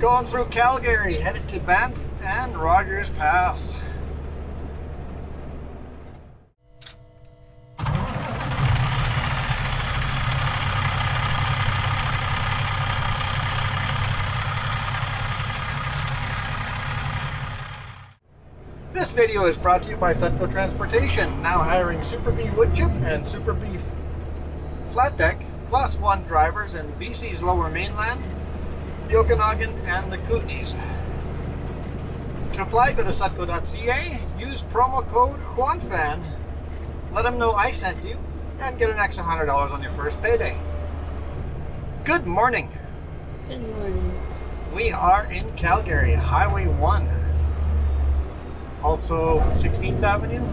Going through Calgary, headed to Banff and Rogers Pass. This video is brought to you by Cutco Transportation, now hiring Super B wood chip and Super B flat deck Class 1 drivers in BC's Lower Mainland, the Okanagan, and the Kootenays. To apply, go to cutco.ca, use promo code JuanFan, let them know I sent you, and get an extra $100 on your first payday. Good morning. Good morning. We are in Calgary, Highway 1. Also 16th Avenue.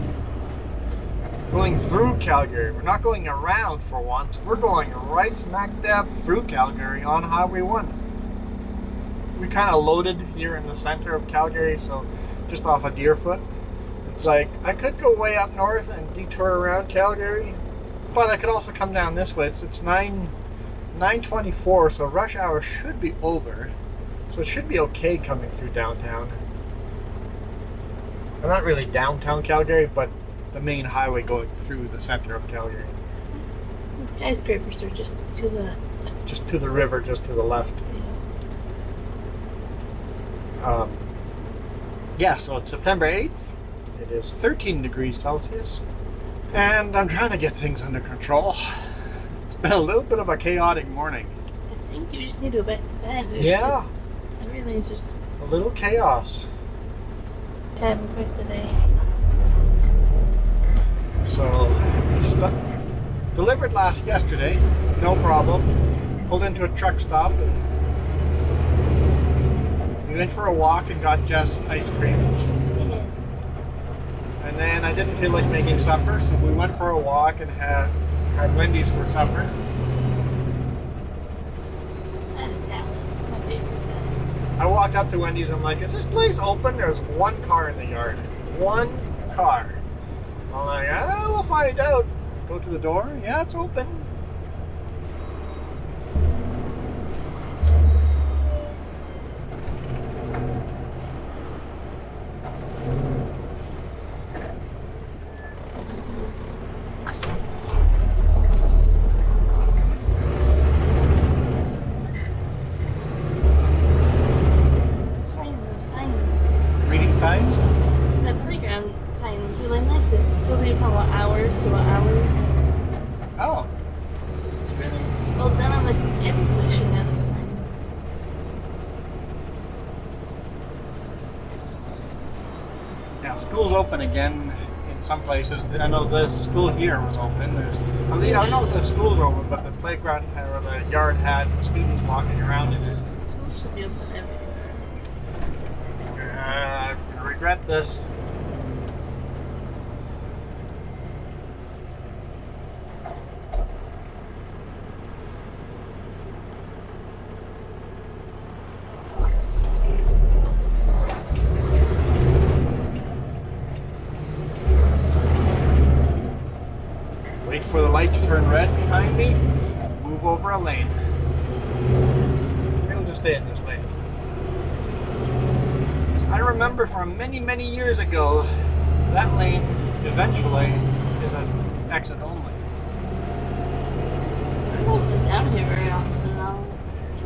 Going through Calgary. We're not going around for once. We're going right smack dab through Calgary on Highway 1. We kind of loaded here in the center of Calgary, so just off of Deerfoot. It's like, I could go way up north and detour around Calgary, but I could also come down this way. It's 9:24, so rush hour should be over. So it should be okay coming through downtown. Well, not really downtown Calgary, but the main highway going through the center of Calgary. The skyscrapers are just to the... Just to the river, just to the left. Yeah, so it's September 8th. It is 13 degrees Celsius. And I'm trying to get things under control. It's been a little bit of a chaotic morning. I think you just need to go back to bed. Yeah. Everything's just... A little chaos. Having quite the day. So, just delivered yesterday. No problem. Pulled into a truck stop and we went for a walk and got Jess ice cream. Yeah. And then I didn't feel like making supper, so we went for a walk and had Wendy's for supper. I had a salad. My favorite salad. I walked up to Wendy's and I'm like, is this place open? There's one car in the yard. One car. I'm like, we'll find out. Go to the door. Yeah, it's open. Reading signs? The playground sign was really nice. It told you from what hours to what hours. Oh. It's really well done. I'm like, everybody should have these signs. Yeah, school's open again in some places. I know the school here was open. I don't know if the school's open, but the playground or the yard had students walking around in it. School should be open everywhere. I regret this. Wait for the light to turn red behind me. Move over a lane. It'll just stay in this lane. I remember from many, many years ago, that lane eventually is an exit only. I don't go down here very often at all.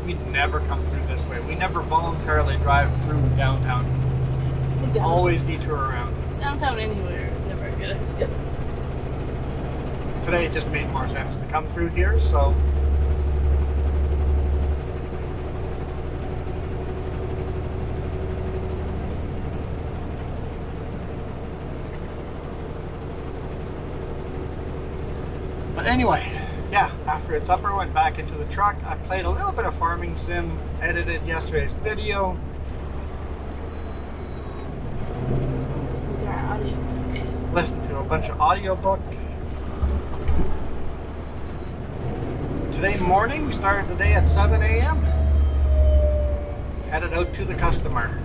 We never come through this way. We never voluntarily drive through downtown. Always detour around. Downtown anywhere is never a good idea. Today it just made more sense to come through here, so... But anyway, yeah, after it's supper, went back into the truck. I played a little bit of farming sim, edited yesterday's video. Listen to our audiobook. Listened to a bunch of audiobook. Today morning, we started the day at 7 a.m. Headed out to the customer.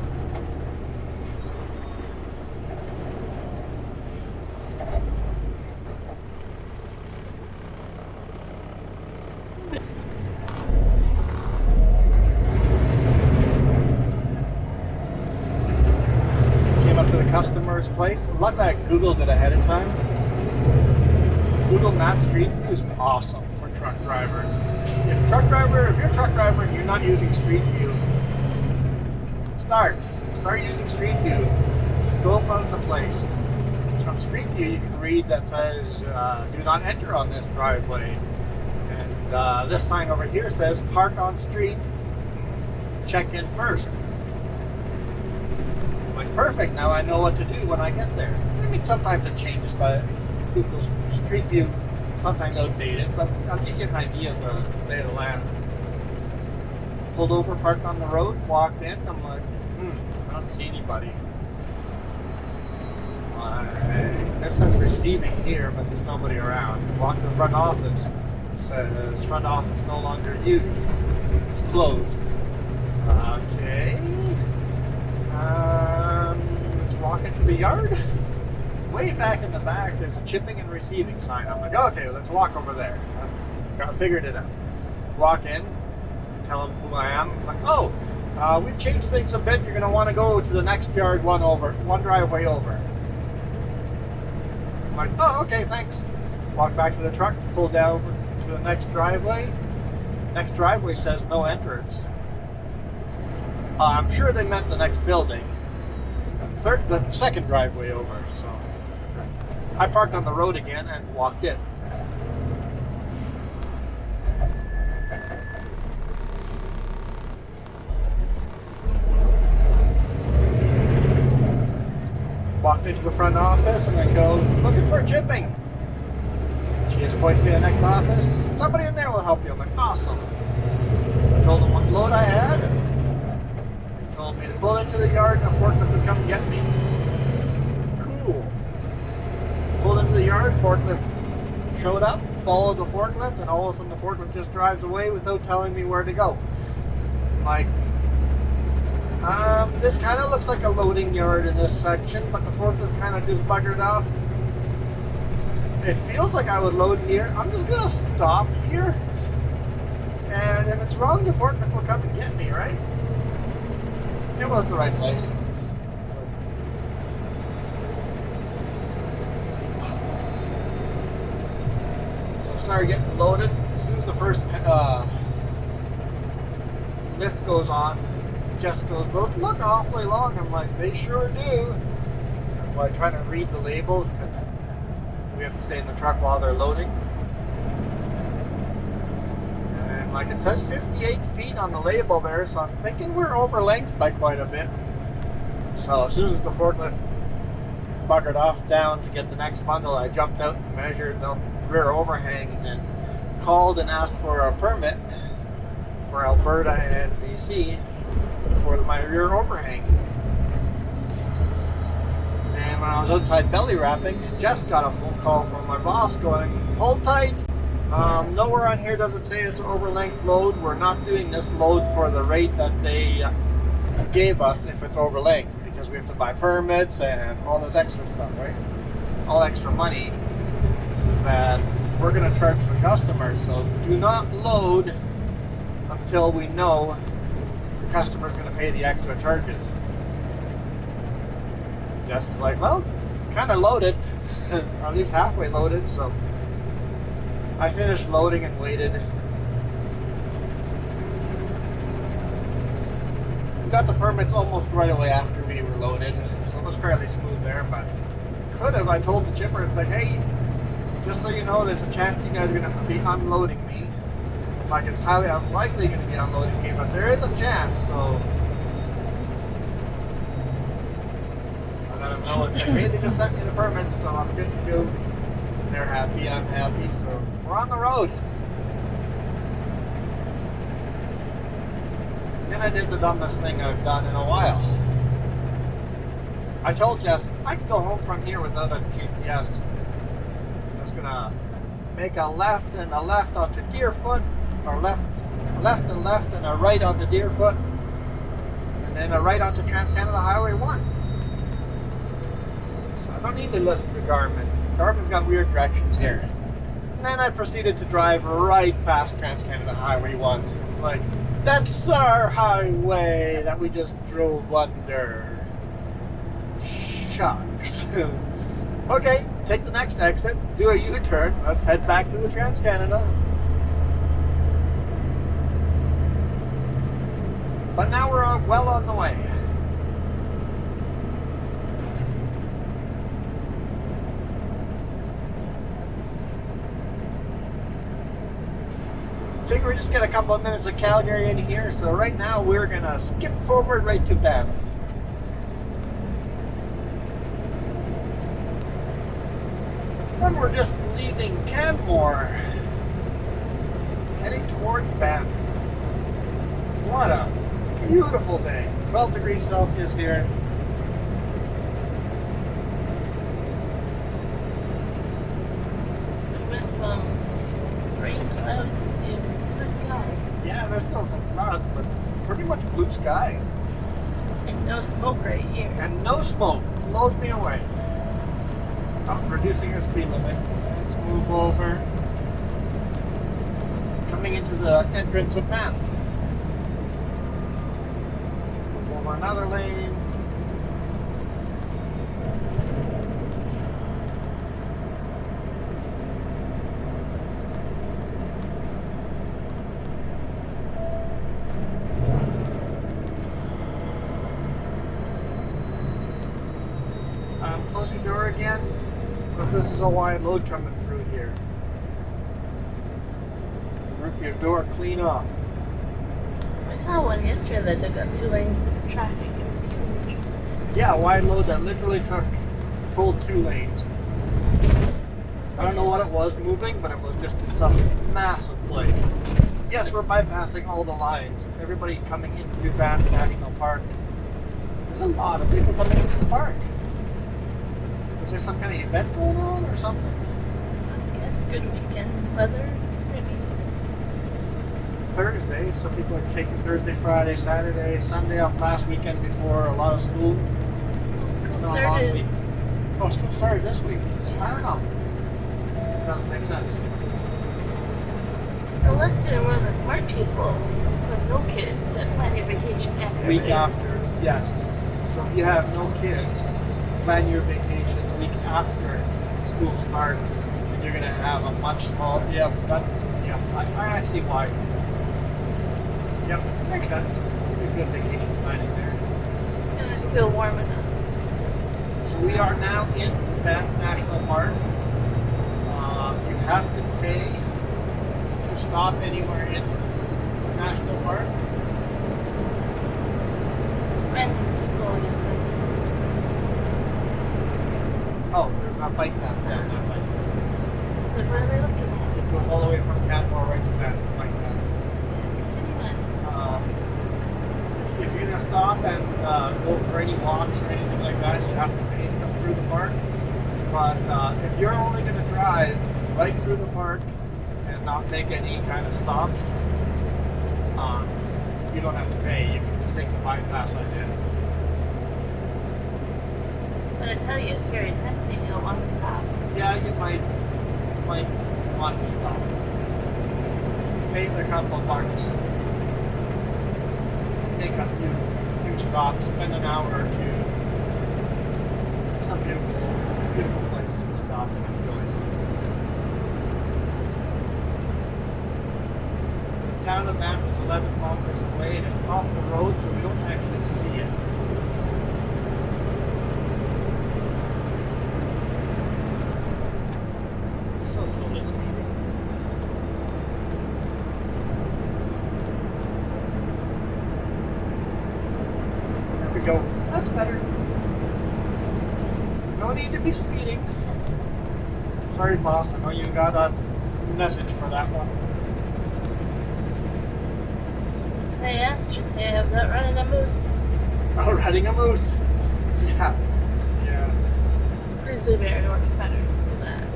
first place. Luckily I Googled it ahead of time. Google Maps Street View is awesome for truck drivers. If you're a truck driver and you're not using Street View, start using Street View. Scope out the place. From Street View you can read that says do not enter on this driveway, and this sign over here says park on street, check in first. I'm like, perfect, now I know what to do when I get there. I mean, sometimes it changes, but Google Street View sometimes outdated, but at least you have an idea of the lay of the land. Pulled over, parked on the road, walked in. I'm like, I don't see anybody. This says receiving here, but there's nobody around. Walk to the front office. It says front office no longer used. It's closed. Okay. Let's walk into the yard. Way back in the back, there's a chipping and receiving sign. I'm like, okay, let's walk over there. I figured it out. Walk in, tell them who I am. I'm like, oh, we've changed things a bit. You're going to want to go to the next yard, one driveway over. I'm like, oh, okay, thanks. Walk back to the truck, pull down to the next driveway. Next driveway says no entrance. I'm sure they meant the next building. The second driveway over, so I parked on the road again and walked in. Walked into the front office and then go, looking for chipping. She just points me to the next office. Somebody in there will help you. I'm like, awesome. So I told them what load I had. They told me to pull into the yard and a forklift would come get me. Cool. Pulled into the yard, forklift showed up, followed the forklift, and all of a sudden the forklift just drives away without telling me where to go. I'm like, this kind of looks like a loading yard in this section, but the forklift kind of just buggered off. It feels like I would load here. I'm just going to stop here. And if it's wrong, the forklift will come and get me, right? It was the right place. So I started getting loaded. As soon as the first lift goes on, Jess goes, those look awfully long. I'm like, they sure do. I'm like trying to read the label because we have to stay in the truck while they're loading. And like it says 58 feet on the label there, so I'm thinking we're over length by quite a bit. So as soon as the forklift buggered off down to get the next bundle, I jumped out and measured the rear overhang and then called and asked for a permit for Alberta and BC for my rear overhang. And when I was outside belly wrapping, Jess got a phone call from my boss going, hold tight, nowhere on here does it say it's an over length load. We're not doing this load for the rate that they gave us if it's over length, because we have to buy permits and all this extra stuff, right? All extra money that we're going to charge the customers. So do not load until we know the customer's going to pay the extra charges. Jess is like, well, it's kind of loaded, or at least halfway loaded, so I finished loading and waited. We got the permits almost right away after we were loaded, so it was fairly smooth there, but could have. I told the chipper, it's like, hey, just so you know, there's a chance you guys are going to be unloading me. Like, it's highly unlikely going to be unloading me, but there is a chance, so I let them know. It's like, hey, they just sent me the permits, so I'm good to go. They're happy, I'm happy, so we're on the road. Then I did the dumbest thing I've done in a while. I told Jess, I can go home from here without a GPS. I was gonna make a left and a left onto Deerfoot, or left and left and a right onto Deerfoot, and then a right onto Trans-Canada Highway 1. So I don't need to listen to Garmin. Garmin's got weird directions here. And then I proceeded to drive right past Trans-Canada Highway 1. Like, that's our highway that we just drove under. shocks. Okay, take the next exit, do a U-turn, let's head back to the Trans-Canada. But now we're well on the way. Figure we just get a couple of minutes of Calgary in here, so right now we're gonna skip forward right to Banff. And we're just leaving Canmore, heading towards Banff. What a beautiful day. 12 degrees Celsius here. We went from rain clouds to blue sky. Yeah, there's still some clouds, but pretty much blue sky. And no smoke right here. And no smoke. Blows me away. Oh, reducing our speed limit. Let's move over. Coming into the entrance of Banff. Move over another lane. Close your door again. If this is a wide load coming through here, rip your door clean off. I saw one yesterday that took up 2 lanes of traffic. It was huge. Yeah, a wide load that literally took full 2 lanes. I don't know what it was moving, but it was just some massive play. Yes, we're bypassing all the lines. Everybody coming into Banff National Park. There's a lot of people coming into the park. Is there some kind of event going on or something? I guess good weekend weather, maybe. It's Thursday. Some people are taking Thursday, Friday, Saturday, Sunday off last weekend before a lot of school. School It's been a long started. week. Oh, school started this week. So I don't know. It doesn't make sense. Unless you're one of the smart people with no kids that plan your vacation after. Week everybody. after, yes. So if you have no kids, plan your vacation the week after school starts, and you're gonna have a much smaller. I see why. Yep, makes sense. Good vacation planning there. And it's still warm enough. So we are now in Banff National Park. You have to pay to stop anywhere in National Park. Random people against things. Oh, there's a bike path down that way. So what are they looking at? It goes all the way from Canmore right to Banff, the bike path. Continue on. If you're gonna stop and go for any walks or anything like that, you have to pay to come through the park. But if you're only gonna drive right through the park and not make any kind of stops, you don't have to pay. You can just take the bypass idea. But I tell you, it's very tempting. You don't want to stop. Yeah, you might want to stop. Pay the couple of bucks. Make a few stops, spend an hour or two. Some beautiful places to stop and enjoy. The town of Banff is 11 kilometers away and it's off the road, so we don't actually see it. It's so totally speedy. There we go. That's better. No need to be speeding. Sorry, boss. I know you got a message for that one. If they asked, just say I was out running a moose. Oh, riding a moose. Yeah. Yeah. Grizzly bear works better to that.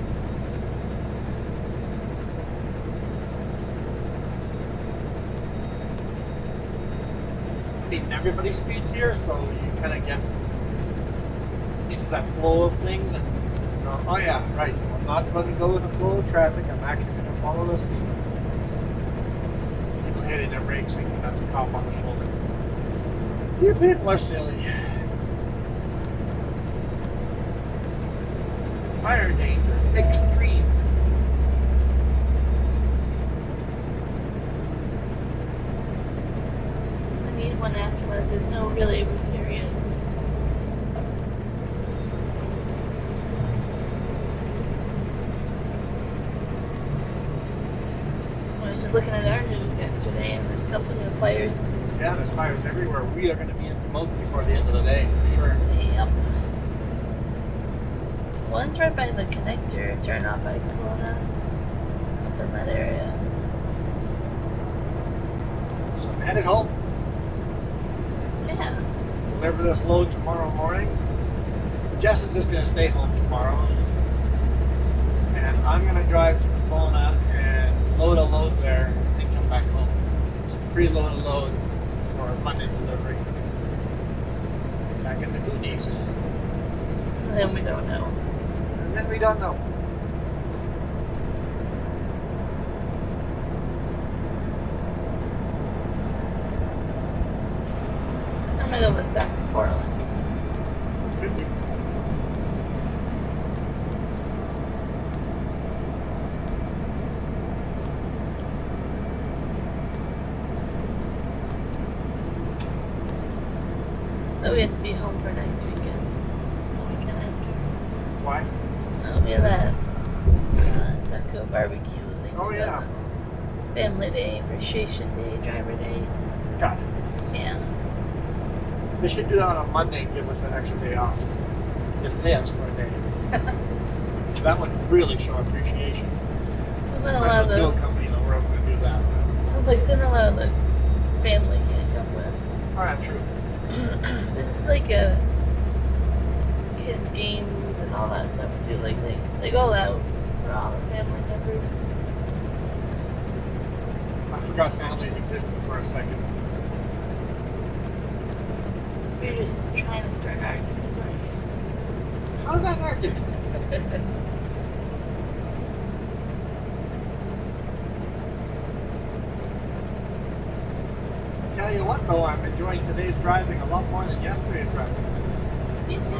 I mean, everybody speeds here, so you kind of get into that flow of things and go, oh yeah, right. I'm not going to go with the flow of traffic. I'm actually going to follow the speed. People hitting their brakes thinking that's a cop on the shoulder. You people are silly. Fire danger, extreme. I need one after this. There's no really serious. I was just looking at our news yesterday, and there's a couple of fires. Yeah, there's fires everywhere. We are going to be in smoke before the end of the day, for sure. Yep. One's right by the connector, turn off by Kelowna, up in that area. So I'm headed home. Yeah. Deliver this load tomorrow morning. Jess is just going to stay home tomorrow. And I'm going to drive to Kelowna and load a load there and come back home. So preload a load for a Monday delivery. Back in the goodies. And then we don't know. And then we don't know. I'm gonna go with back to Portland. Could be. But we have to be home for next weekend. The weekend after. Why? We have that Succo barbecue thing. Oh, yeah. Family Day, Appreciation Day, Driver Day. Got it. Yeah. They should do that on a Monday and give us an extra day off. Just pay us for a day. That would really show appreciation. And then a lot of No the, company in the world's going to do that. like, then a lot of the family can't come with. Alright, true. This is like a kids games and all that stuff too. Like they go out for all the family members. I forgot families existed for a second. You're just trying to start arguments, aren't you? How's that an argument? Tell you what though, I'm enjoying today's driving a lot more than yesterday's driving. Me too.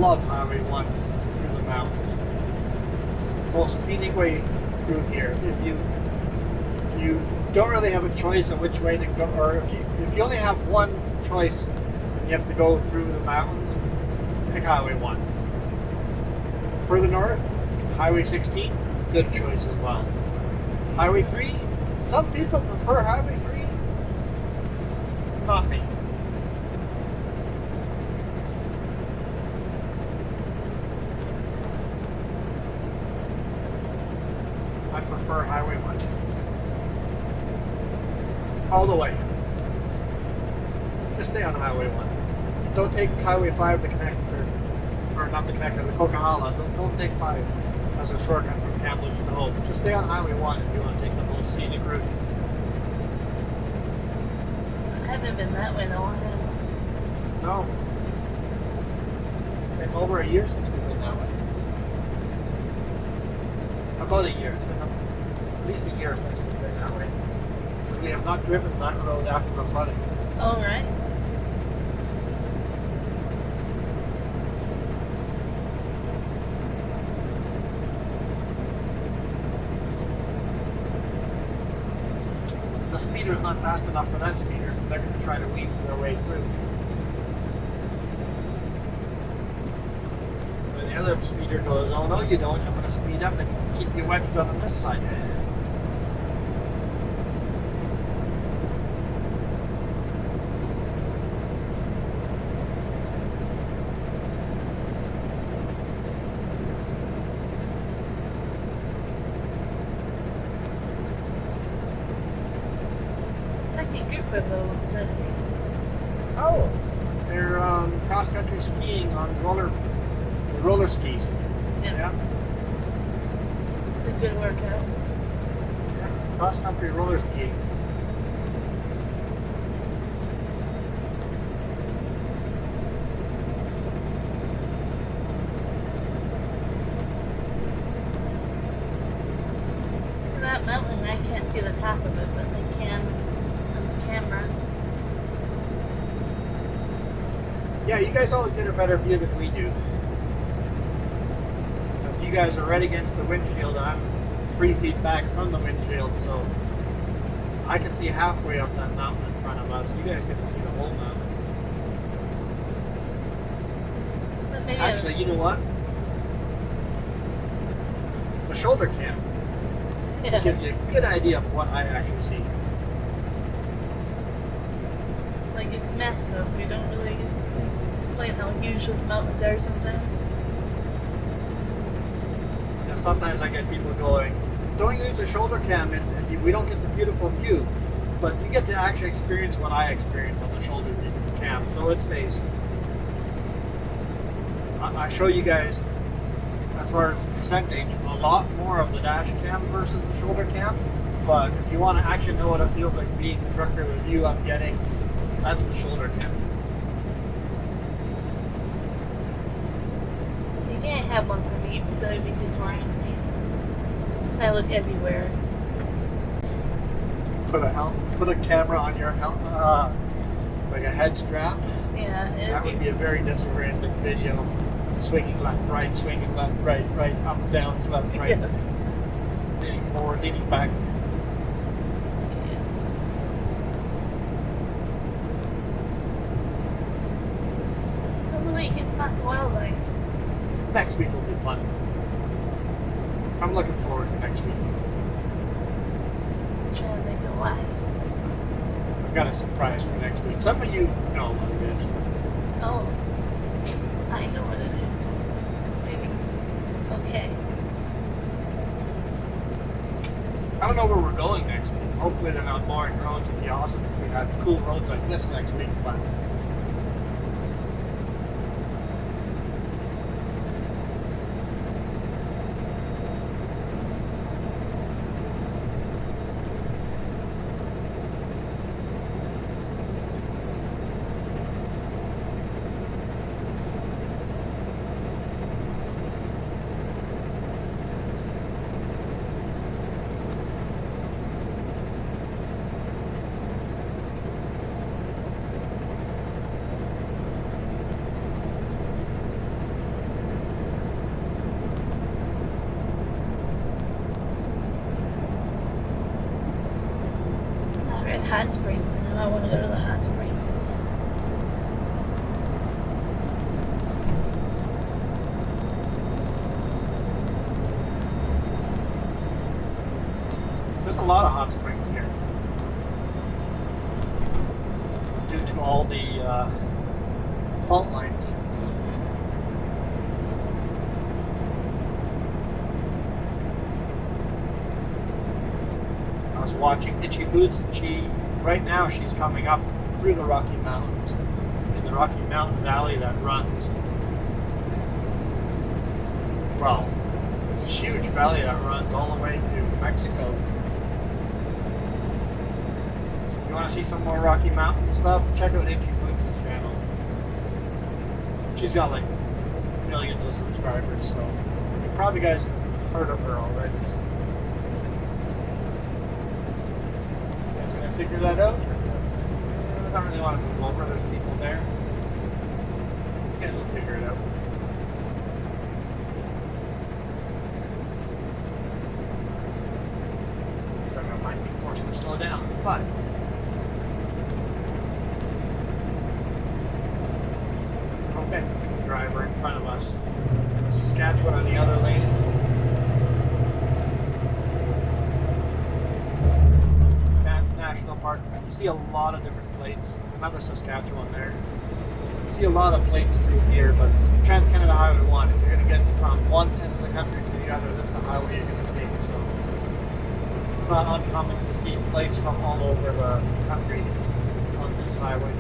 Love Highway 1 through the mountains. Most scenic way through here. If you don't really have a choice of which way to go, or if you only have one choice and you have to go through the mountains, pick Highway 1. Further north, Highway 16, good choice as well. Highway 3, some people prefer Highway 3. Not me. I prefer Highway 1. All the way. Just stay on Highway 1. Don't take Highway 5, the connector, or not the connector, the Coquihalla. Don't take 5 as a shortcut from Kamloops to Hope. Just stay on Highway 1 if you want to take the whole scenic route. I haven't been that way in a while. No. It's been over a year since we've been that way. About a year. It's been at least a year since we've been that way. Because we have not driven that road after the flooding. Oh, right. The speeder's not fast enough for that speeder, so they're going to try to weave their way through. When the other speeder goes, oh no you don't, I'm going to speed up and keep you wedged on this side. Second group of those I've seen. Oh, they're cross-country skiing on roller skis. Yeah. It's a good workout. Yeah. Cross-country roller skiing. So that mountain, I can't see the top of it, but they can on the camera. Yeah, you guys always get a better view than we do. because you guys are right against the windshield and I'm 3 feet back from the windshield, so I can see halfway up that mountain in front of us. You guys get to see the whole mountain. But maybe Actually, you know what? The shoulder cam gives you a good idea of what I actually see. like it's messed up. We don't really get to explain how huge those mountains are sometimes. You know, sometimes I get people going, don't use the shoulder cam, we don't get the beautiful view. But you get to actually experience what I experience on the shoulder cam, so it stays. I show you guys, as far as percentage, a lot more of the dash cam versus the shoulder cam. But if you want to actually know what it feels like being the trucker, the view I'm getting, that's the shoulder cam. You can't have one for me because that would be disorienting. Because I look everywhere. Put a camera on your like a head strap. Yeah, That would be a very disorienting video. Swinging left, right, right, up, down, left, right. Yeah. Leaning forward, leaning back. So the way you can spot the wildlife. Next week will be fun. I'm looking forward to next week. I'm trying to think of why. I've got a surprise for next week. Some of you know what it is. Oh, I know what it is. Maybe. Okay. I don't know where we're going next week. Hopefully they're not boring roads. It'd be awesome if we had cool roads like this next week, but I read hot springs and now I want to go to the hot springs. there's a lot of hot springs here. Due to all the fault lines. I was watching Itchy Boots, and right now she's coming up through the Rocky Mountains, in the Rocky Mountain Valley that runs, well, it's a huge valley that runs all the way to Mexico. So if you want to see some more Rocky Mountain stuff, check out Itchy Boots' channel. She's got like millions of subscribers, so you probably guys heard of her already. Gonna figure that out. I don't really want to move over, there's people there. You guys will figure it out. So I might be forced to slow down, but okay, driver in front of us. Saskatchewan on the other lane. Banff National Park. You see a lot of different plates. Another Saskatchewan there. You see a lot of plates through here, but it's Trans-Canada Highway 1. If you're going to get from one end of the country to the other, this is the highway you're going to take. So it's not uncommon to see plates from all over the country on this highway.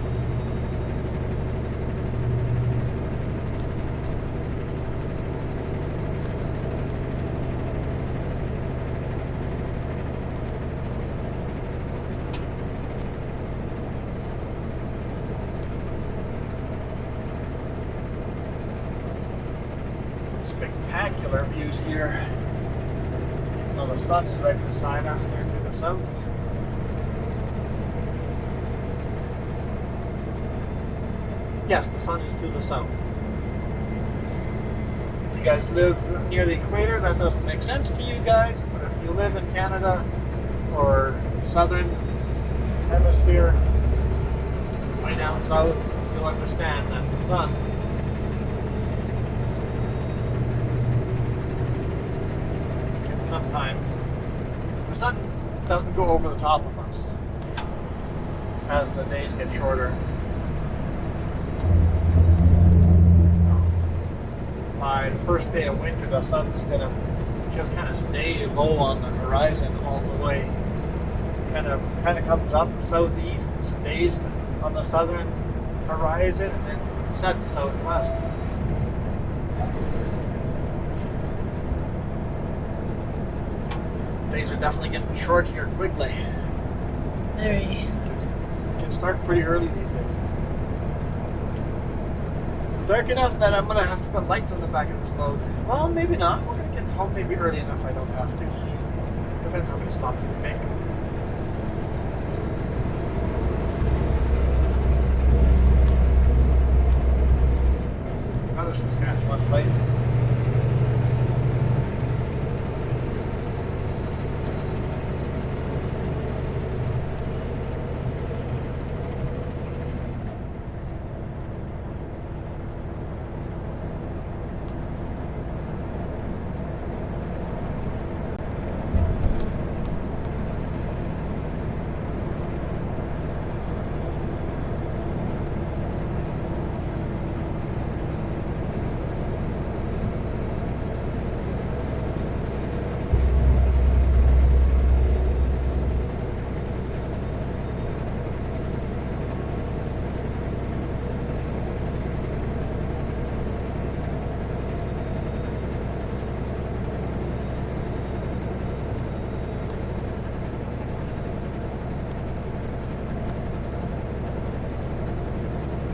Spectacular views here. Well, the sun is right beside us here to the south. Yes, the sun is to the south. If you guys live near the equator, that doesn't make sense to you guys. But if you live in Canada or southern hemisphere, way down south, you'll understand that the sun can sometimes, the sun doesn't go over the top of us as the days get shorter. By the first day of winter, the sun's gonna just kind of stay low on the horizon all the way. Kind of comes up southeast, stays on the southern horizon, and then sets southwest. Days are definitely getting short here quickly. Very. It can start pretty early these days. Dark enough that I'm gonna have to put lights on the back of this load. Well, maybe not. We're gonna get home maybe early enough I don't have to. Depends how many stops we make. Another Saskatchewan plate.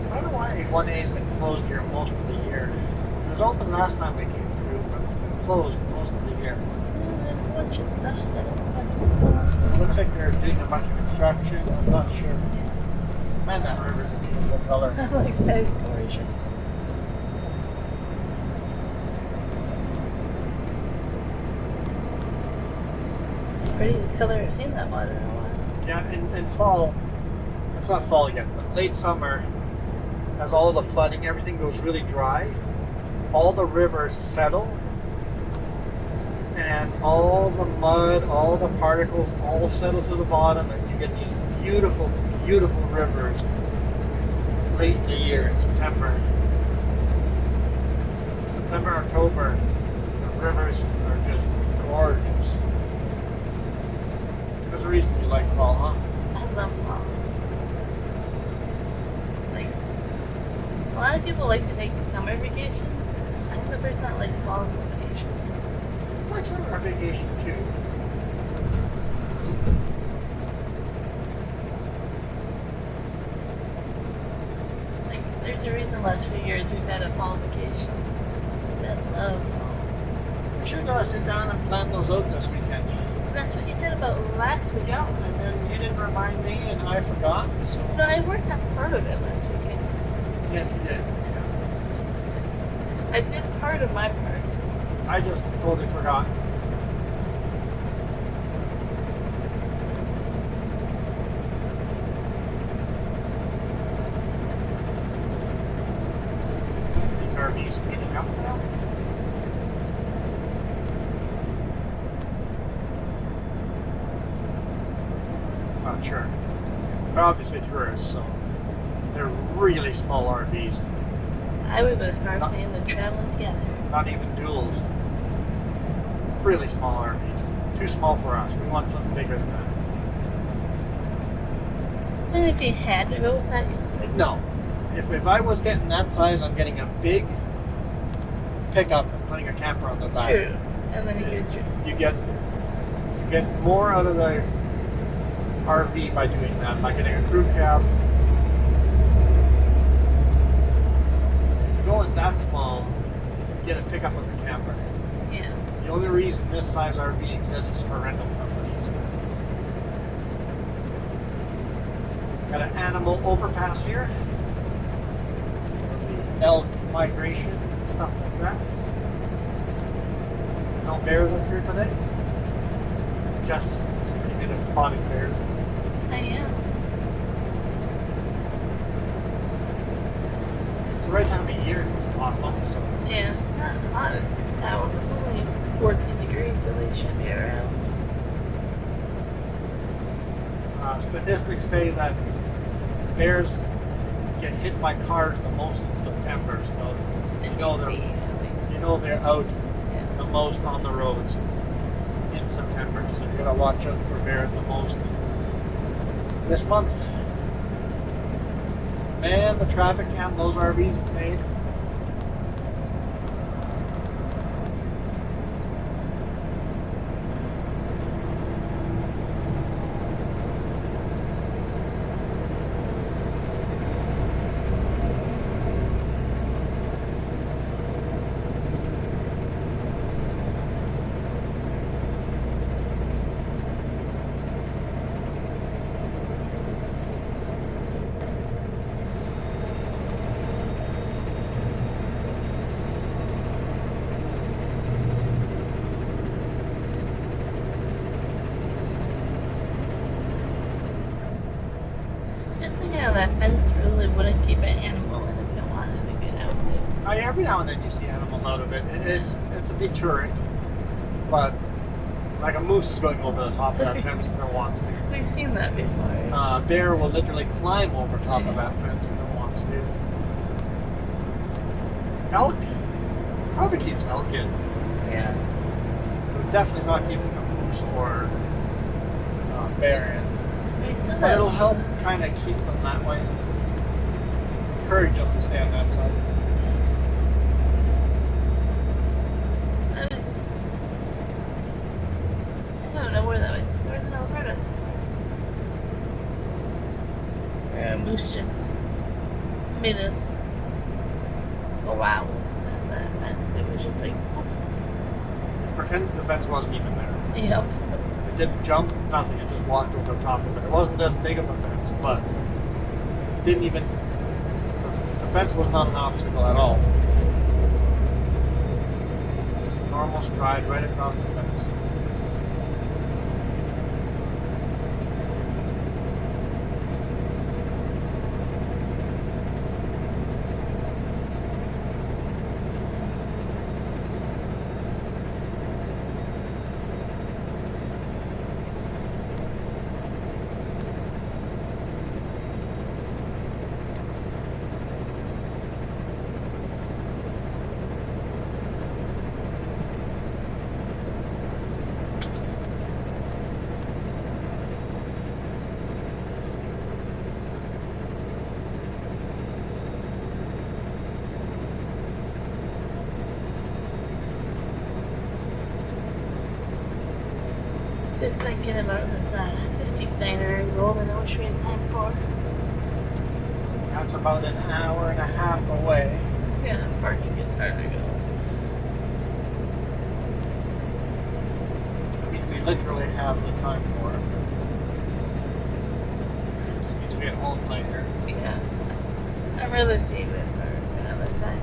I don't know why 1A's been closed here most of the year. It was open last time we came through, but it's been closed most of the year. A bunch of stuff set up. It looks like they're doing a bunch of construction. I'm not sure. Man, that river's a beautiful color. Like that's gorgeous. It's the prettiest color I've seen that water in a while. Yeah, in fall, it's not fall yet, but late summer, as all the flooding, everything goes really dry, all the rivers settle, and all the mud, all the particles all settle to the bottom, and you get these beautiful, beautiful rivers late in the year, in September. September, October, the rivers are just gorgeous. There's a reason you like fall, huh? I love fall. Like, a lot of people like to take summer vacations. I'm the person that likes fall vacations. I like summer vacation too. Like, there's a reason last few years we've had a fall vacation. Because I love fall. We should sit down and plan those out this weekend. That's what you said about last weekend. Yeah, and then you didn't remind me and I forgot, so... No, I worked on part of it last weekend. Yes, you did. I did part of my part. I just totally forgot. These RVs speeding up now? Not sure. They're obviously tourists, so they're really small RVs. I would go as far as saying they're traveling together. Not even duals. Really small RVs. Too small for us. We want something bigger than that. And if you had to go with that, you would. No. If I was getting that size, I'm getting a big pickup and putting a camper on the back. True. And then you You get more out of the RV by doing that, by getting a crew cab. If you're going that small, get a pickup with a camper. yeah. The only reason this size RV exists is for rental companies. Got an animal overpass here for the elk migration and stuff like that. No bears up here today. Jess is pretty good at spotting bears. I am. It's the right time of year to spot them, so. Yeah, it's not hot now. It's only 14 degrees, so they should be around. Statistics say that bears get hit by cars the most in September, so you know they're out the most on the roads in September. So you gotta watch out for bears the most this month. Man, the traffic jam those RVs have made. Just thinking how that fence really wouldn't keep an animal in if you wanted to get out to. Every now and then you see animals out of it. It's a deterrent, but like a moose is going over the top of that fence if it wants to. We've seen that before. A bear will literally climb over top of that fence if it wants to. Elk probably keeps elk in. Yeah. But definitely not keeping a moose or bear in. We saw But that. it'll help kind of keep them that way. Encourage them to stay on that side. That was. I don't know where that was. Where in Alberta somewhere. Where a moose just made us go wow at that fence. It was just like, oops. Pretend the fence wasn't even there. Yep. It didn't jump, nothing. It just walked over the top of it. It wasn't this big of a fence, but didn't even. The fence was not an obstacle at all. Just a normal stride right across the fence. Just thinking about this 50s diner in Golden, I wish we had time for. That's about an hour and a half away. Yeah, parking gets starting to go. I mean, we literally have the time for it. It just means we get home later. Yeah. I'd rather save it for another time.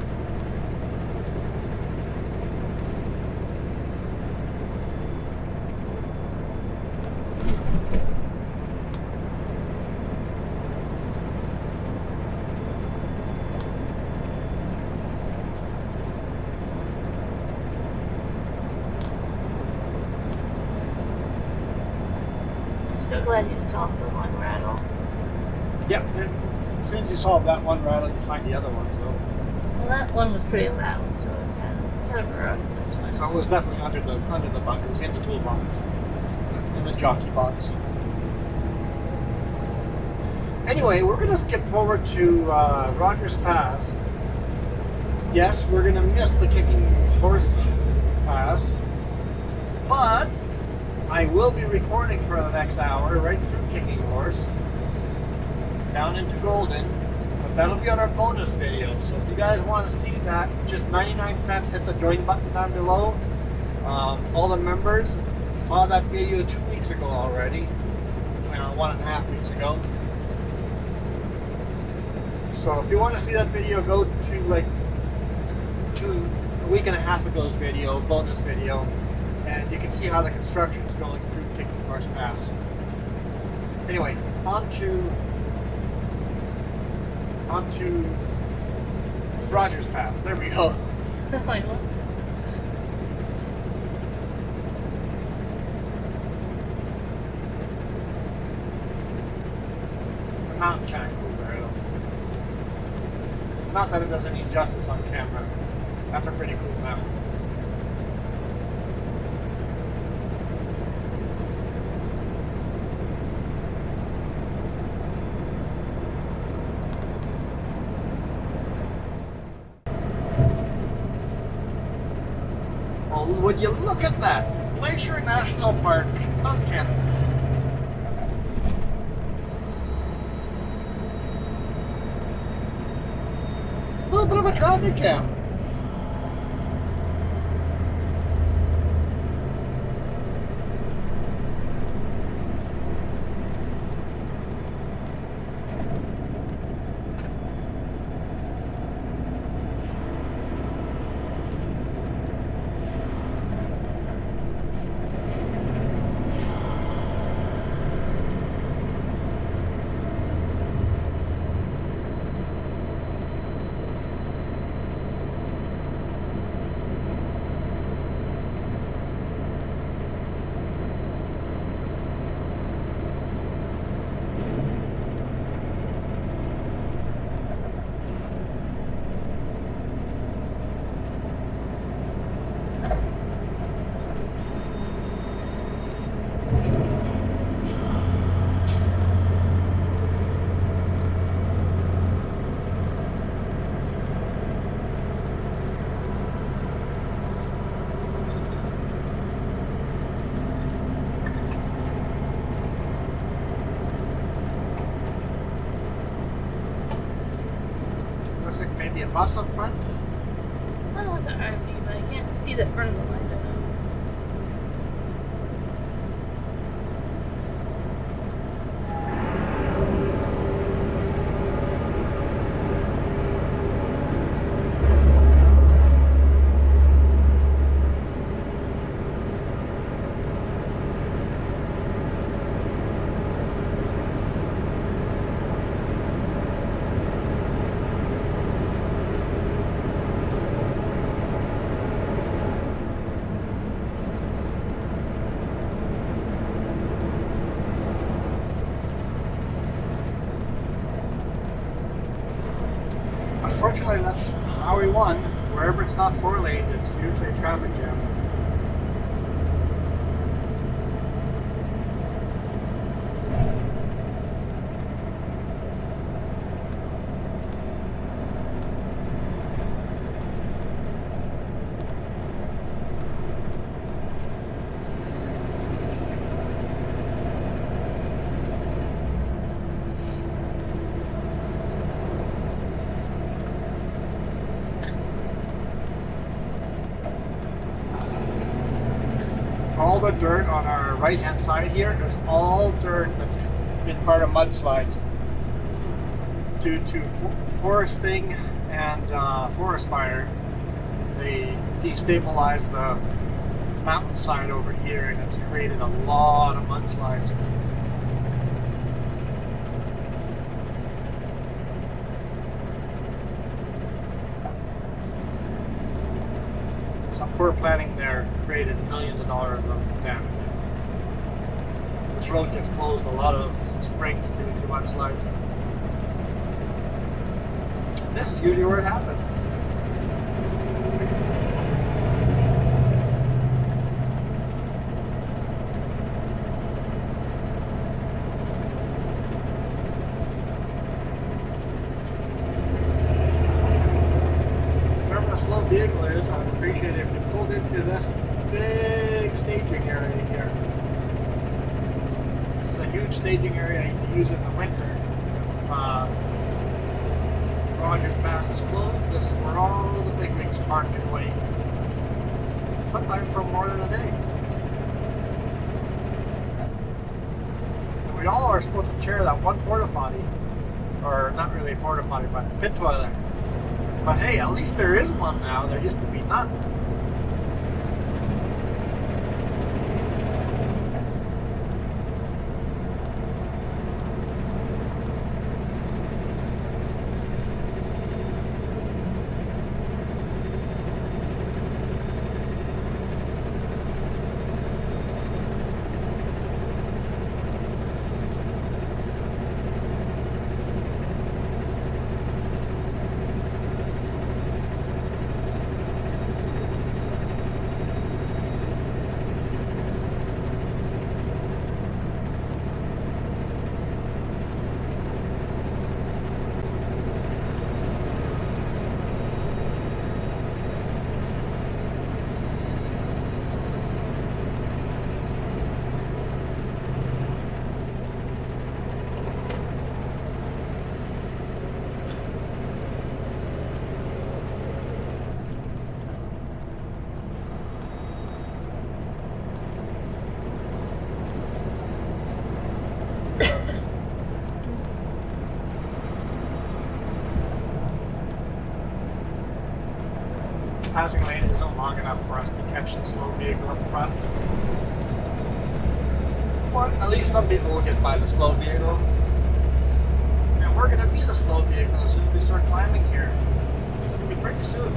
I'm so glad you solved the one rattle. Yep. As soon as you solve that one rattle, you find the other ones, though. Well, that one was pretty loud, so it kind of rubbed this one. So it was definitely under the bunk. It was in the toolbox, in the jockey box. Anyway, we're gonna skip forward to Rogers Pass. Yes, we're gonna miss the Kicking Horse Pass, but I will be recording for the next hour right through Kicking Horse down into Golden. But that'll be on our bonus video. So if you guys want to see that, just 99 cents, hit the join button down below. All the members saw that video 2 weeks ago already. 1.5 weeks ago. So if you want to see that video, go to like a week and a half ago's video, bonus video, And you can see how the construction's going through Kicking Horse Pass. Anyway, on to Rogers Pass. There we go. Like what? The mountain's kind of cool there, though. Not that it does any justice on camera. That's a pretty cool mountain. Well, would you look at that? Glacier National Park of Canada. A little bit of a traffic jam. Looks like maybe a bus up front. I don't know what's an RV, but I can't see the front of the line. I don't know. Unfortunately, that's Highway 1. Wherever it's not 4-lane, it's usually a traffic jam. All the dirt on our right hand side here is all dirt that's been part of mudslides due to foresting and forest fire. They destabilized the mountainside over here and it's created a lot of mudslides. Some poor planning there created millions of dollars of damage. This road gets closed a lot of springs due to mudslides. This is usually where it happened. Whatever the slow vehicle is, I'd appreciate it if you pulled into this big staging area here. This is a huge staging area you can use in the winter. If Rogers Pass is closed, this is where all the big rigs park and wait. Sometimes for more than a day. And we all are supposed to share that one porta potty. Or not really a porta potty, but pit toilet. But hey, at least there is one now. There used to be none. passing lane isn't long enough for us to catch the slow vehicle up front. But at least some people will get by the slow vehicle. And we're going to be the slow vehicle as soon as we start climbing here. It's going to be pretty soon.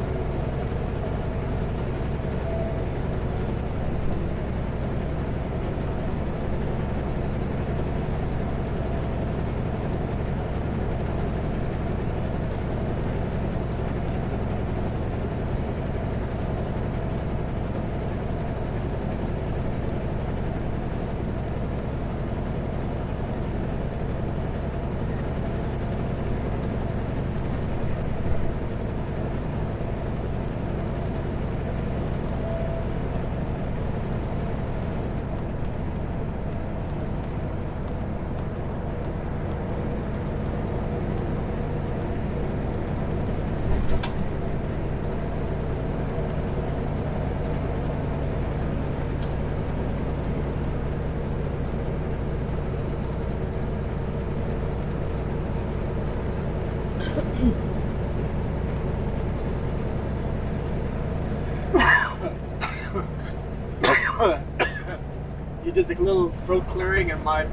You did the little throat clearing and my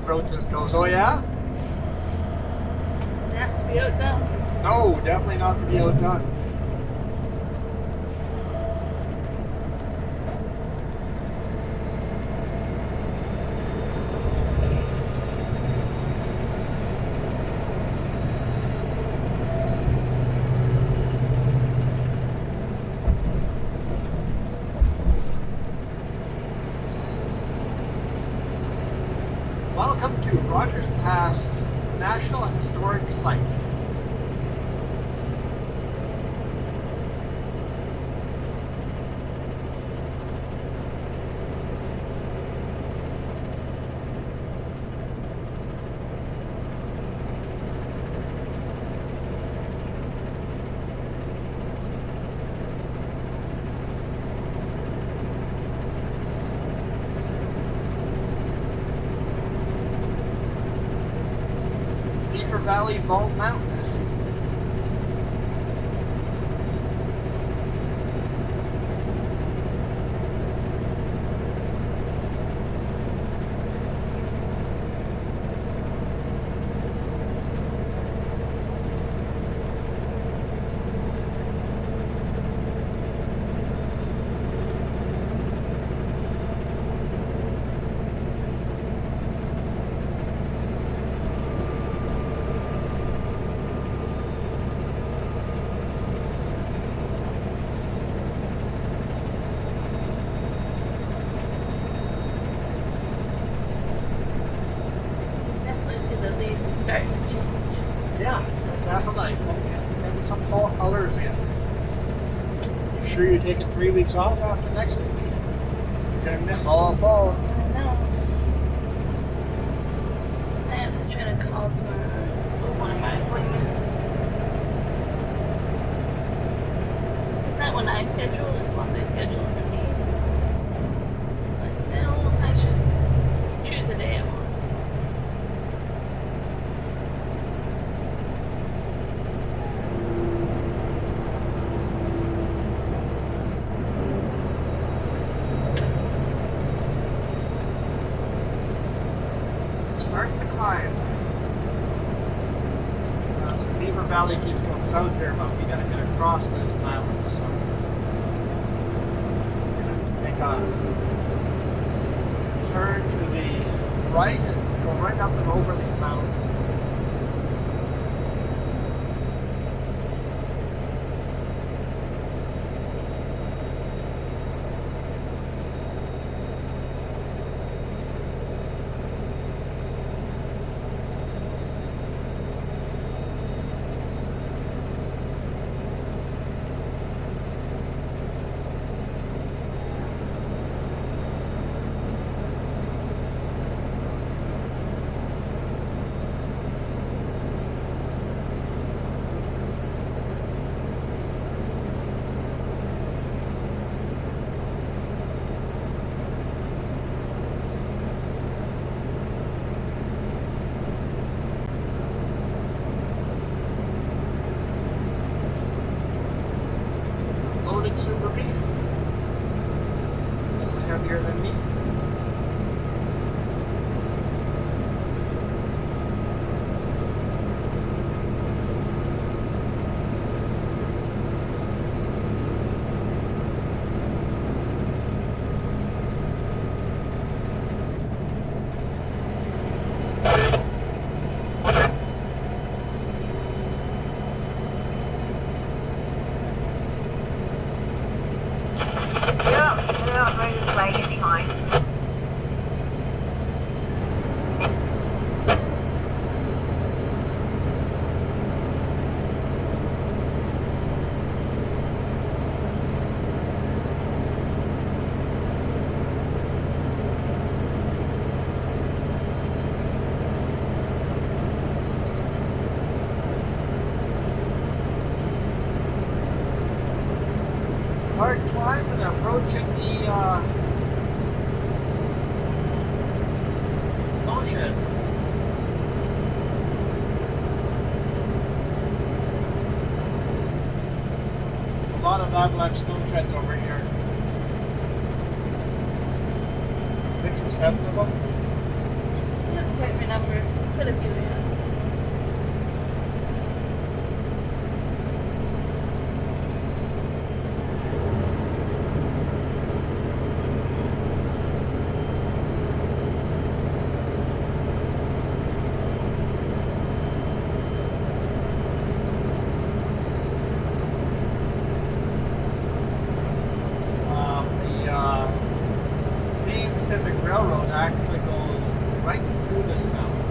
throat just goes, oh yeah? Not to be outdone. No, definitely not to be outdone. Welcome to Rogers Pass National Historic Site. Beaver Valley Bald Mountain. Definitely see the leaves are starting to change. Yeah, definitely. Getting some fall colors in. You sure you're taking 3 weeks off after next week? You're gonna miss all fall. I know. I have to try to call tomorrow for one of my appointments. Is that one I schedule? Is one they schedule for me? It's like, no, I should choose a day I want. Start the climb. So Beaver Valley keeps going south here, but we gotta get across those mountains. So we're gonna make a turn to the right and go right up and over these mountains. red Super B. A little heavier than me. Hard climb and approaching the snow sheds. A lot of avalanche snow sheds over here. 6 or 7 of them. I don't quite remember. Quite a few, yeah. Pacific Railroad actually goes right through this mountain.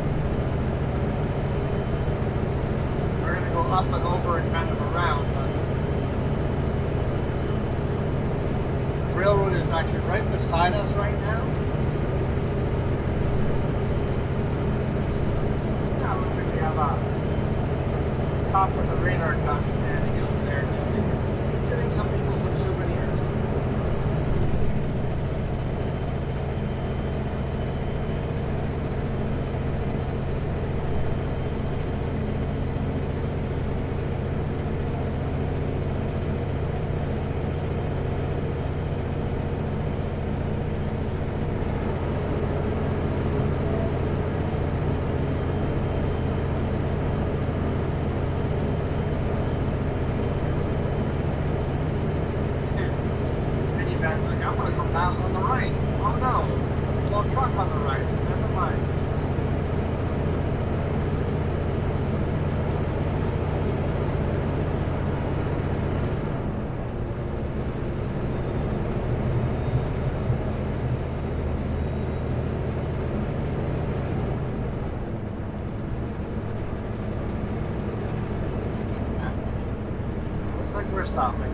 We're going to go up and over and kind of around, but the railroad is actually right beside us right now. Yeah, it looks like we have a cop with a radar gun standing out there giving some people some souvenirs. Minivans like, I'm gonna go pass on the right. Oh no, there's a slow truck on the right. Never mind. Looks like we're stopping.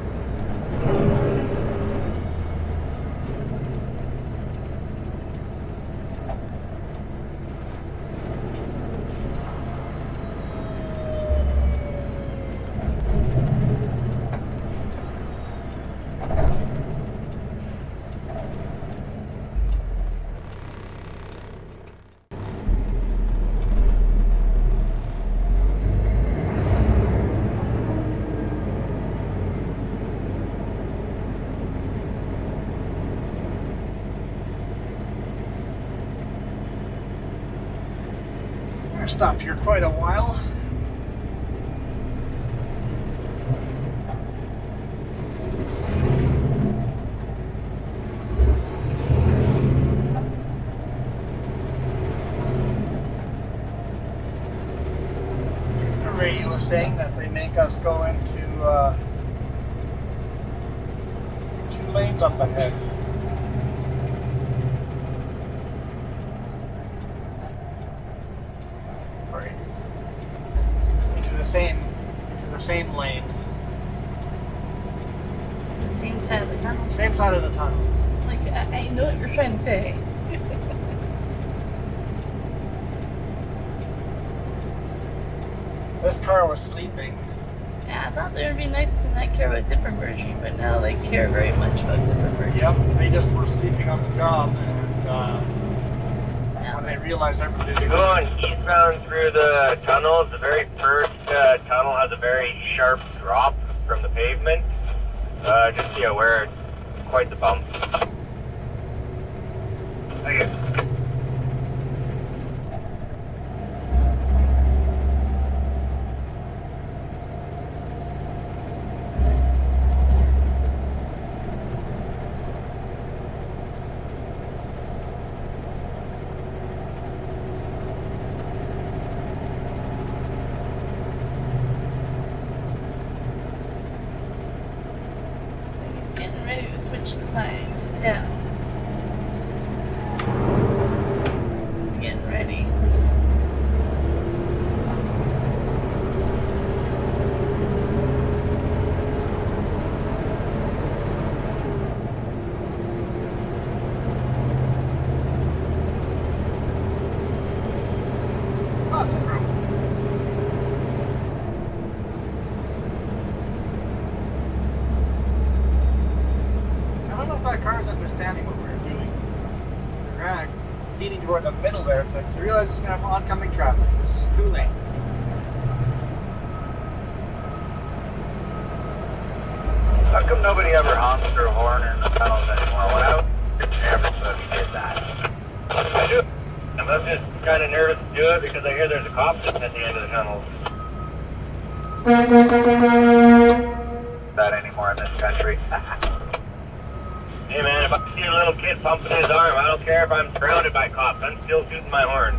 I stopped here quite a while. The radio was saying that they make us go into 2 lanes up ahead. Into the same lane. The same side of the tunnel. Same side of the tunnel. Like, I know what you're trying to say. This car was sleeping. Yeah, I thought they would be nice to not care about zipper merging, but now they care very much about zipper merging. Yep, they just were sleeping on the job, and when they realized everybody's You're going eastbound through the tunnel. The very first tunnel has a very sharp drop from the pavement. Just be aware, it's quite the bump. Okay. So he's getting ready to switch the sign to town. Getting ready. Lots of room. I don't know if that car's understanding what we're doing. We're leaning toward the middle there. It's like you realize it's going to have oncoming traffic. This is 2 lane. How come nobody ever honks their horn in the tunnels anymore? When I was everybody did that. I do. And I'm just kind of nervous to do it because I hear there's a cop sitting at the end of the tunnel. That anymore in this country. Hey man, if I see a little kid pumping his arm, I don't care if I'm surrounded by cops. I'm still shooting my horn.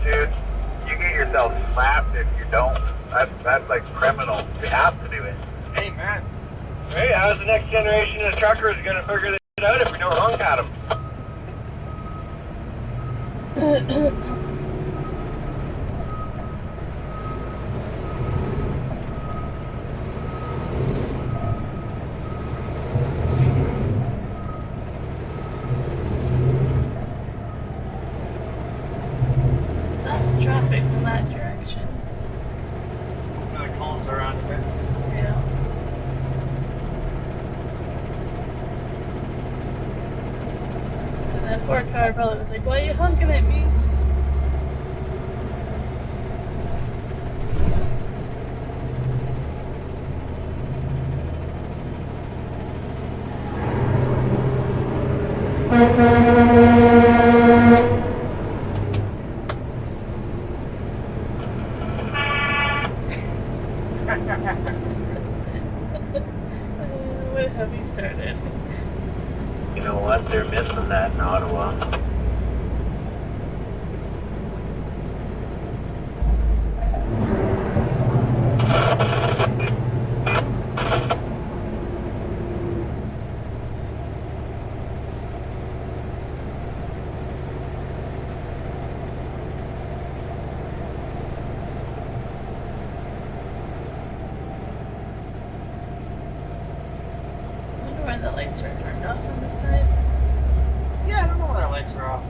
Dude, you get yourself slapped if you don't. That's like criminal. You have to do it. Amen. Hey, how's the next generation of truckers going to figure this shit out if we don't honk at them? Stop traffic from that direction. Hopefully the cones are around a bit. Yeah. And that poor car probably was like, why are you honking at me? What have you started? You know what? They're missing that in Ottawa. I wonder why the lights are turned off on this side. Yeah, I don't know why the lights are off.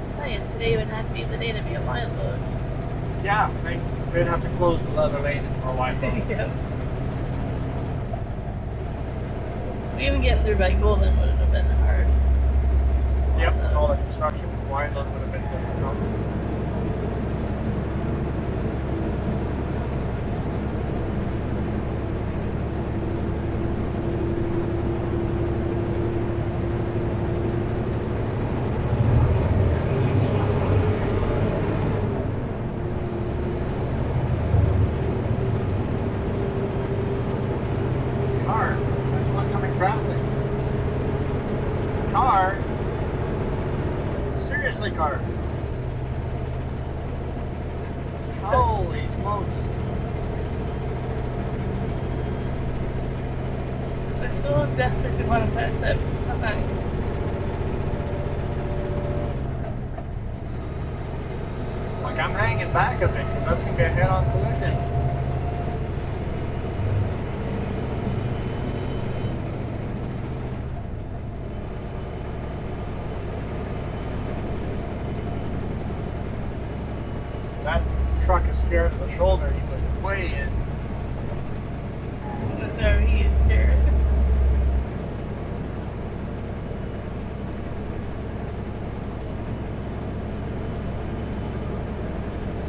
I tell you, today would have to be the day to be a wide load. Yeah, they'd have to close the other lane for a while. Yep. Even getting through by Golden would have been hard. Yep, with all the construction, wide load would have been difficult. Car, that's oncoming traffic. Car. Seriously, car. Holy smokes. They're so desperate to want to pass that sign. Like, I'm hanging back a bit because that's going to be a head-on collision. That truck is scared of the shoulder. He was way in. That's why he is scared.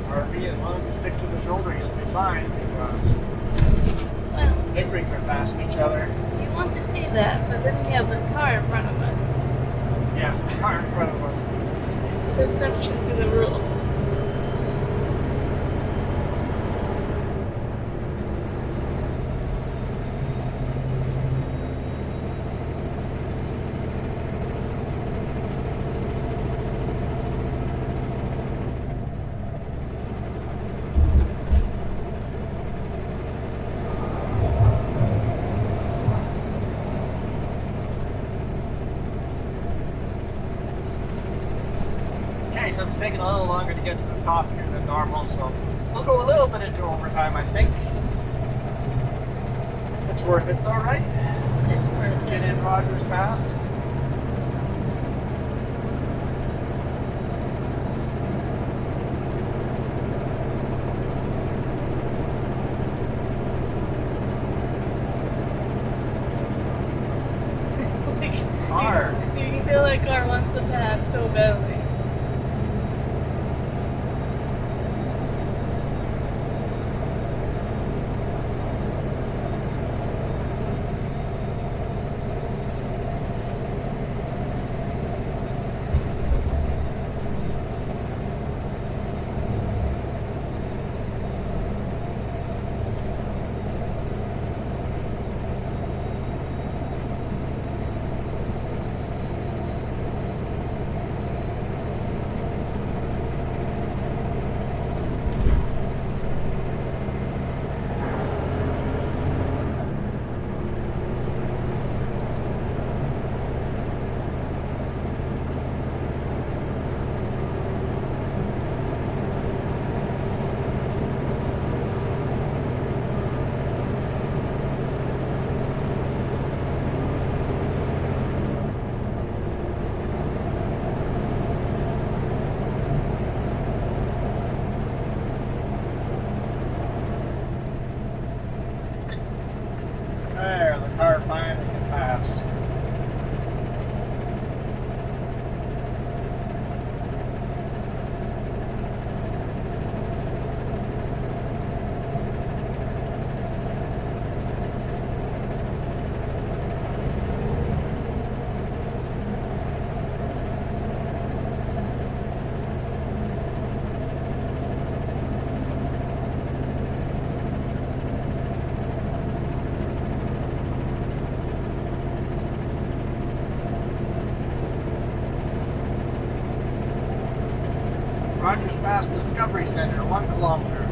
RV, as long as you stick to the shoulder, you'll be fine because Well, hip rings are passing each other. you want to see that, but then you have this car in front of us. Yes, the car in front of us. It's the exception to the rule. Okay, so it's taking a little longer to get to the top here than normal, so we'll go a little bit into overtime, I think. It's worth it though, right? It's worth Get it. in Rogers Pass. Like, Car. You can tell that car wants to pass so badly. There, the car finally can pass. Rogers Pass Discovery Center, 1 kilometer.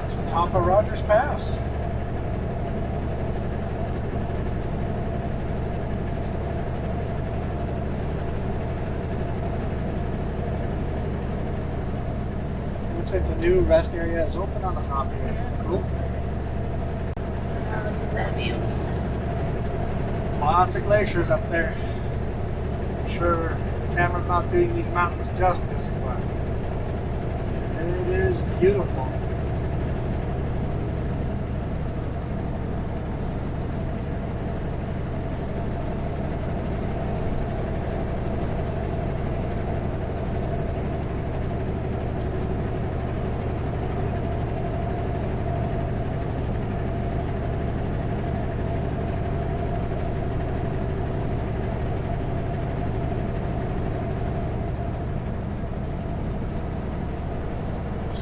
That's the top of Rogers Pass. Looks like the new rest area is open on the top here. Cool. Now look at that view. Lots of glaciers up there. I'm sure the camera's not doing these mountains justice, but it is beautiful.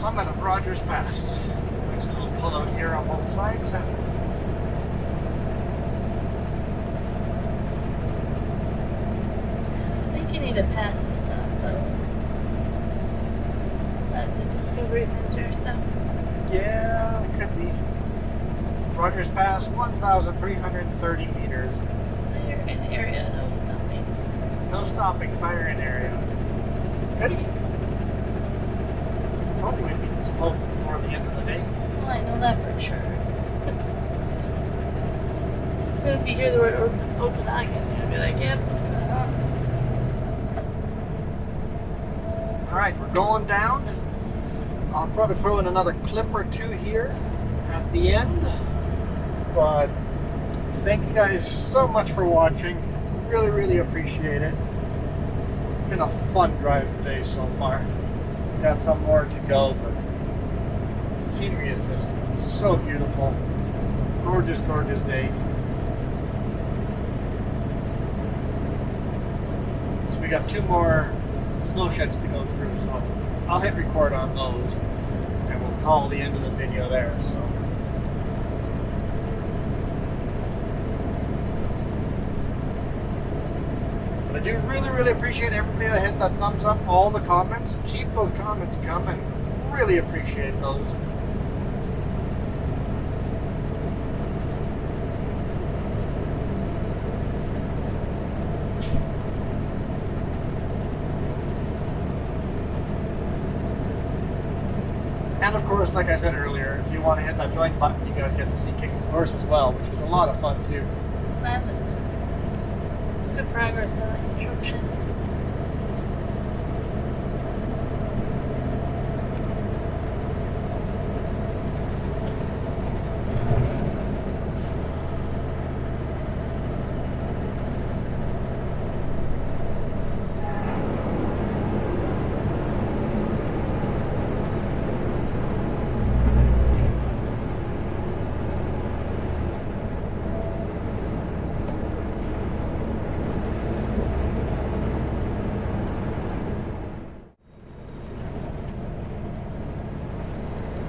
summit of Rogers Pass. Nice little pull-out here on both sides. I think you need to pass this stuff though. At the Discovery Center stuff. Yeah, could be. Rogers Pass, 1,330 meters. You're in area, no stopping. No stopping, fire in area. Goody. Told you we'd be slow before the end of the day. Well, I know that for sure. As soon as you hear the word Okanagan, you'll be like, yep. Alright, we're going down. I'll probably throw in another clip or two here at the end. But thank you guys so much for watching. Really, really appreciate it. It's been a fun drive today so far. Got some more to go, but the scenery is just so beautiful. Gorgeous, gorgeous day. So we got 2 more snow sheds to go through, so I'll hit record on those and we'll call the end of the video there. So but I do really, really appreciate everybody that hit that thumbs up, all the comments. Keep those comments coming. Really appreciate those. And of course, like I said earlier, if you want to hit that join button, you guys get to see Kicking the Horse as well, which was a lot of fun too. That was some good progress on that construction.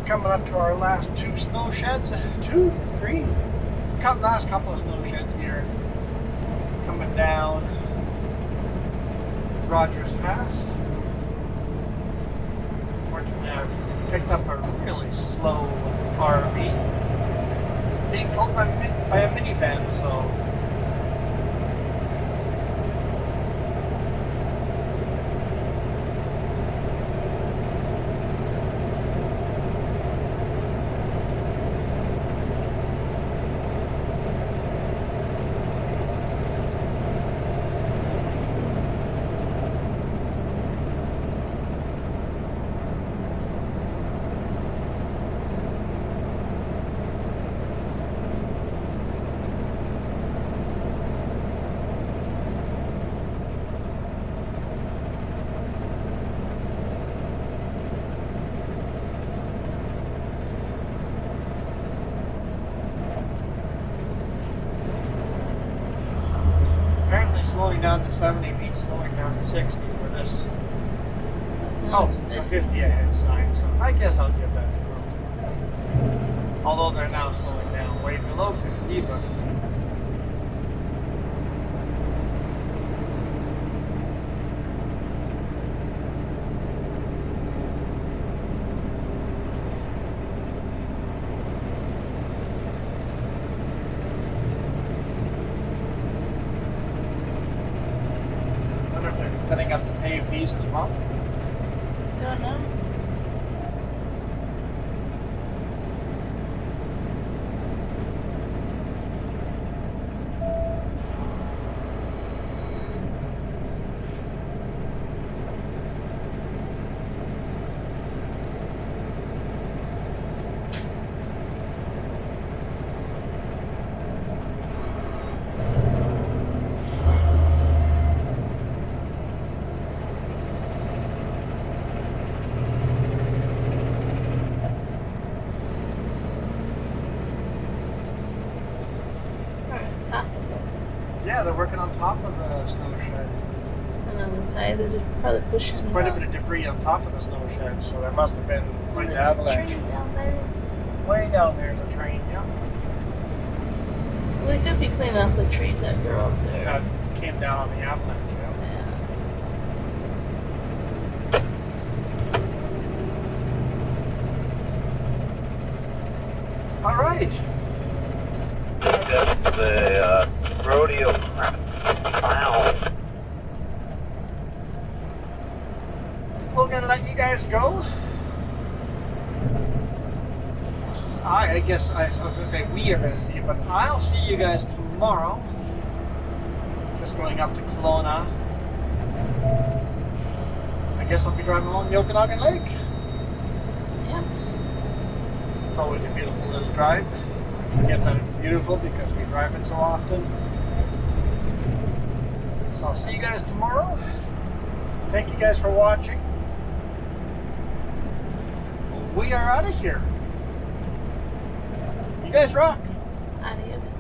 Coming up to our last 2 snow sheds. 2, 3? Last couple of snow sheds here. Coming down Rogers Pass. Unfortunately, I've picked up a really slow RV. Being pulled by a minivan, so slowing down to 70 beats slowing down to 60 for this. Oh, it's a 50 ahead sign, so I guess I'll give that to them. Although they're now slowing down way below 50, but setting up to pave these as well. Don't know. Yeah, they're working on top of the snow shed. And on the side. They're just probably pushing There's it quite a up. bit of debris on top of the snow shed, so there must have been quite an There's a avalanche. train down there. Way down there's a train, yeah. We could be cleaning off the trees that grow up there. That came down on the avalanche, yeah. Yeah. All right. That's the rodeo clown. We're gonna let you guys go. I guess I was gonna say we are gonna see you, but I'll see you guys tomorrow. Just going up to Kelowna. I guess I'll be driving along the Okanagan Lake. Yeah. It's always a beautiful little drive. I forget that it's beautiful because we drive it so often. So I'll see you guys tomorrow. Thank you guys for watching. We are out of here. You guys rock. Adios.